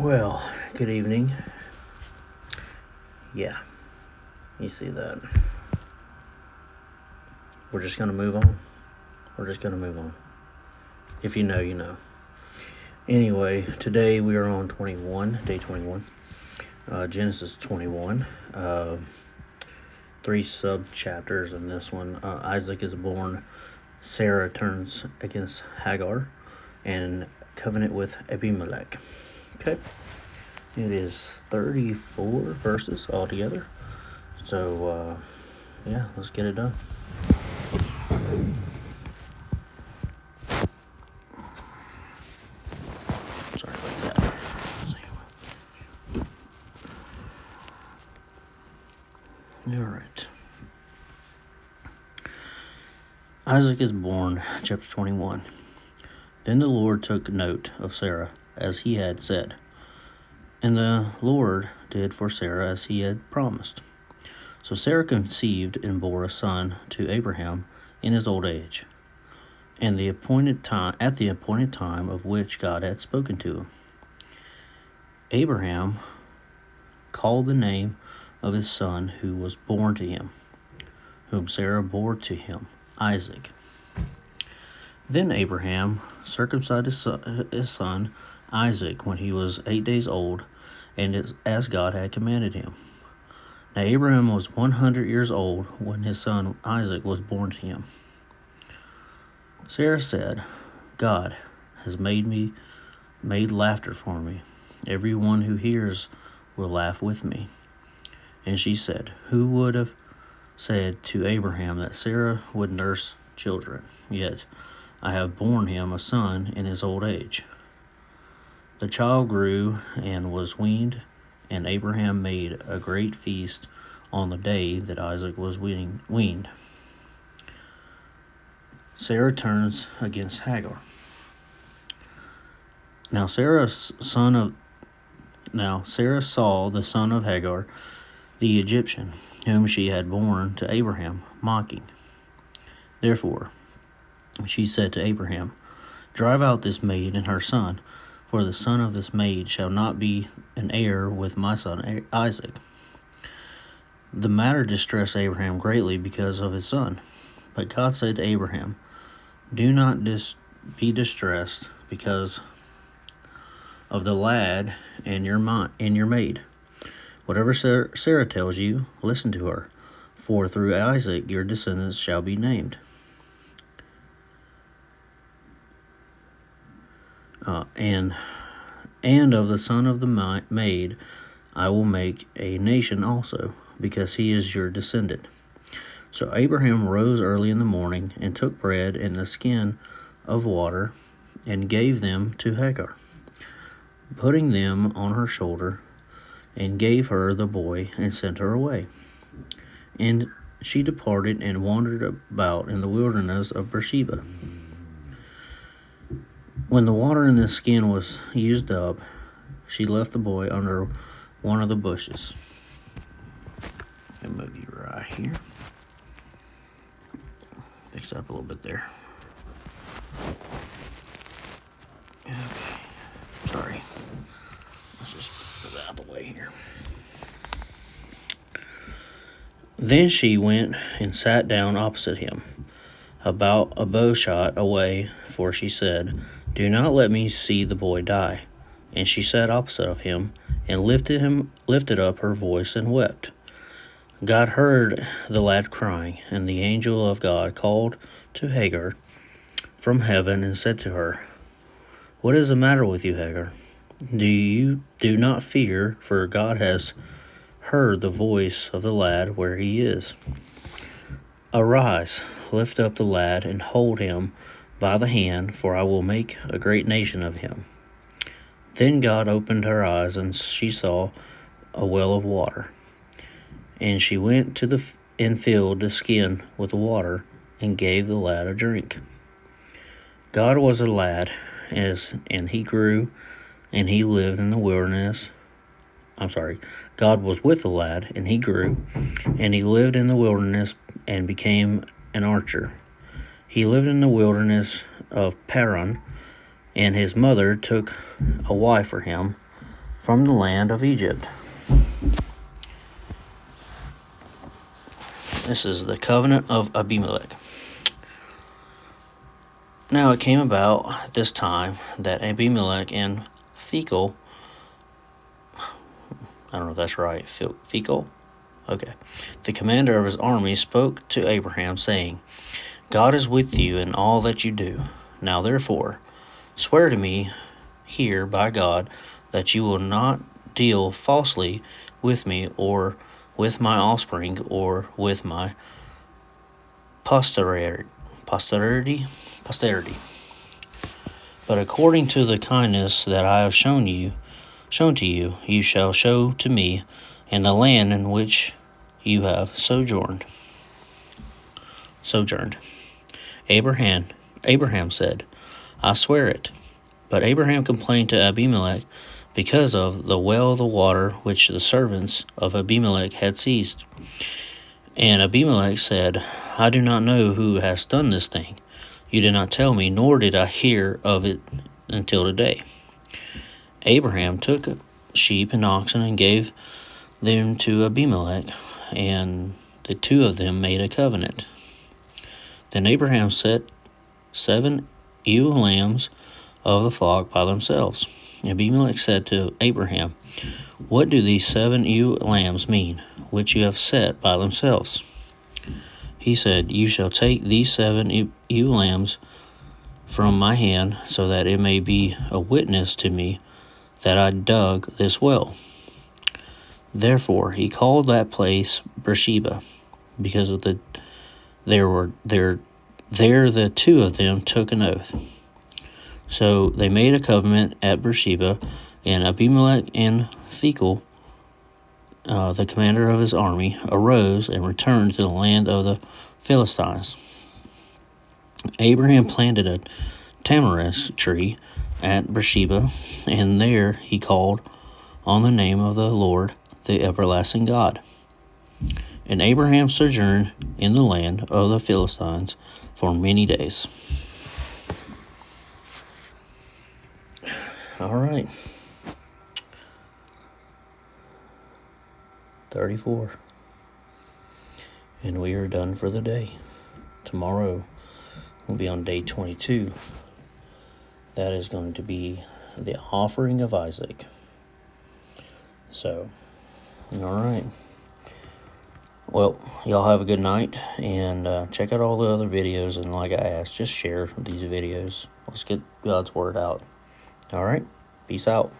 Well, good evening. Yeah, you see that. We're just going to move on. We're just going to move on. If you know, you know. Anyway, today we are on 21, day 21, Genesis 21. Three sub chapters in this one. Isaac is born, Sarah turns against Hagar, and covenant with Abimelech. Okay, it is 34 verses altogether. So, yeah, let's get it done. Sorry about that. All right. Isaac is born, chapter 21. Then the Lord took note of Sarah, as he had said. And the Lord did for Sarah as he had promised. So Sarah conceived and bore a son to Abraham in his old age, and at the appointed time of which God had spoken to him. Abraham called the name of his son who was born to him, whom Sarah bore to him, Isaac. Then Abraham circumcised his son Isaac when he was 8 days old, and as God had commanded him. Now Abraham was 100 years old when his son Isaac was born to him. Sarah said, God has made laughter for me. Everyone who hears will laugh with me. And she said, who would have said to Abraham that Sarah would nurse children? Yet I have borne him a son in his old age. The child grew and was weaned, and Abraham made a great feast on the day that Isaac was weaned. Sarah turns against Hagar. Now Sarah saw the son of Hagar, the Egyptian, whom she had borne to Abraham, mocking. Therefore she said to Abraham, drive out this maid and her son, for the son of this maid shall not be an heir with my son Isaac. The matter distressed Abraham greatly because of his son. But God said to Abraham, do not be distressed because of the lad and your maid. Whatever Sarah tells you, listen to her, for through Isaac your descendants shall be named. And of the son of the maid I will make a nation also, because he is your descendant. So Abraham rose early in the morning and took bread and the skin of water and gave them to Hagar, putting them on her shoulder, and gave her the boy and sent her away. And she departed and wandered about in the wilderness of Beersheba. When the water in the skin was used up, she left the boy under one of the bushes. I'll move you right here. Fix it up a little bit there. Okay. Sorry. Let's just put that out of the way here. Then she went and sat down opposite him, about a bow shot away, for she said, do not let me see the boy die. And she sat opposite of him, and lifted up her voice and wept. God heard the lad crying, and the angel of God called to Hagar from heaven and said to her, what is the matter with you, Hagar? Do not fear, for God has heard the voice of the lad where he is. Arise, lift up the lad, and hold him by the hand, for I will make a great nation of him. Then God opened her eyes, and she saw a well of water. And she went and filled the skin with water, and gave the lad a drink. God was a lad, and he grew, and he lived in the wilderness. God was with the lad, and he grew, and he lived in the wilderness, and became an archer. He lived in the wilderness of Paran, and his mother took a wife for him, from the land of Egypt. This is the covenant of Abimelech. Now it came about at this time that Abimelech and Phicol, I don't know if that's right, Phicol? Okay. The commander of his army spoke to Abraham, saying, God is with you in all that you do. Now therefore, swear to me here by God that you will not deal falsely with me, or with my offspring, or with my posterity. But according to the kindness that I have shown to you, you shall show to me in the land in which you have sojourned. Abraham said, I swear it. But Abraham complained to Abimelech because of the well of the water which the servants of Abimelech had seized. And Abimelech said, I do not know who has done this thing. You did not tell me, nor did I hear of it until today. Abraham took sheep and oxen and gave them to Abimelech, and the two of them made a covenant. Then Abraham set 7 ewe lambs of the flock by themselves. Abimelech said to Abraham, What do these 7 ewe lambs mean, which you have set by themselves? He said, You shall take these 7 ewe lambs from my hand, so that it may be a witness to me that I dug this well. Therefore he called that place Beersheba, because of the two of them took an oath. So they made a covenant at Beersheba, and Abimelech and Phicol, the commander of his army, arose and returned to the land of the Philistines. Abraham planted a tamarisk tree at Beersheba, and there he called on the name of the Lord, the everlasting God. And Abraham sojourned in the land of the Philistines for many days. All right. 34. And we are done for the day. Tomorrow we'll be on day 22. That is going to be the offering of Isaac. So, all right. Well, y'all have a good night, and check out all the other videos, and like I asked, just share these videos. Let's get God's word out. All right. Peace out.